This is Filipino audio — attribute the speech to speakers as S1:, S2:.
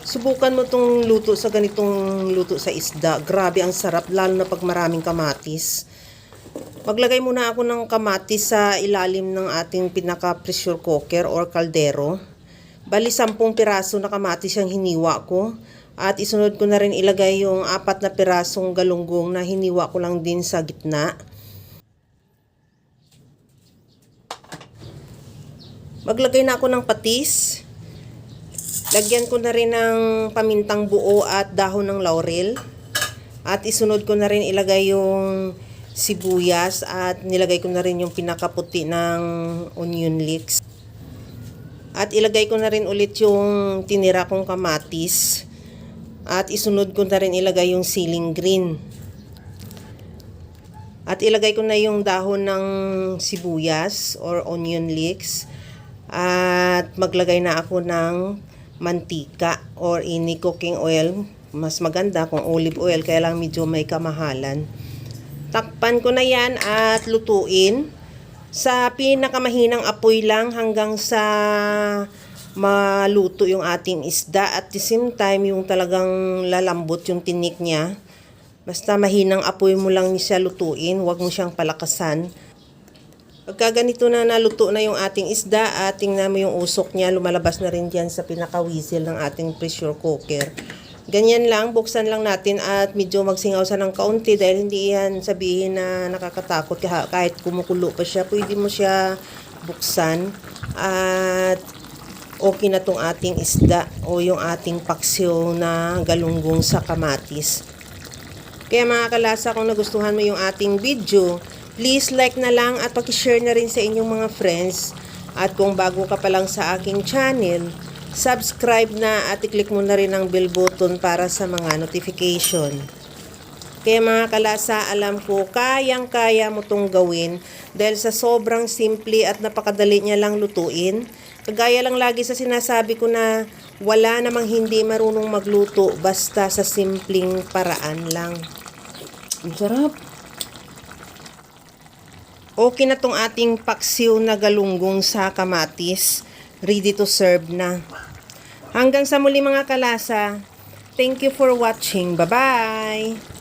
S1: Subukan mo tong luto sa ganitong luto sa isda. Grabe ang sarap, lalo na pag maraming kamatis. Maglagay muna ako ng kamatis sa ilalim ng ating pinaka-pressure cooker or kaldero. Bali 10 piraso na kamatis yung hiniwa ko. At isunod ko na rin ilagay yung 4 na pirasong galunggong na hiniwa ko lang din sa gitna. Maglagay na ako ng patis. Lagyan ko na rin ng pamintang buo at dahon ng laurel. At isunod ko na rin ilagay yung sibuyas at nilagay ko na rin yung pinakaputi ng onion leeks. At ilagay ko na rin ulit yung tinira kong kamatis. At isunod ko na rin ilagay yung siling green. At ilagay ko na yung dahon ng sibuyas or onion leeks. At maglagay na ako ng mantika or any cooking oil. Mas maganda kung olive oil, kaya lang medyo may kamahalan. Takpan ko na yan at lutuin sa pinakamahinang apoy lang hanggang sa maluto yung ating isda. At the same time, yung talagang lalambot yung tinik niya. Basta mahinang apoy mo lang siya lutuin, huwag mo siyang palakasan. Pagka ganito na naluto na yung ating isda, at tingnan mo yung usok niya, lumalabas na rin dyan sa pinaka-whistle ng ating pressure cooker. Ganyan lang, buksan lang natin at medyo magsingaw sa ng kaunti dahil hindi yan sabihin na nakakatakot kahit kumukulo pa siya. Pwede mo siya buksan at okay na tong ating isda o yung ating paksiw na galunggong sa kamatis. Kaya mga kalasa, kung nagustuhan mo yung ating video, please like na lang at pakishare na rin sa inyong mga friends. At kung bago ka pa lang sa aking channel, subscribe na at i-click mo na rin ang bell button para sa mga notification. Kaya mga kalasa, alam ko kayang-kaya mo tong gawin dahil sa sobrang simple at napakadali niya lang lutuin. Kagaya lang lagi sa sinasabi ko na wala namang hindi marunong magluto basta sa simpleng paraan lang. Ang sarap! Okay na tong ating paksiw na galunggong sa kamatis. Ready to serve na. Hanggang sa muli mga kalasa. Thank you for watching. Bye-bye!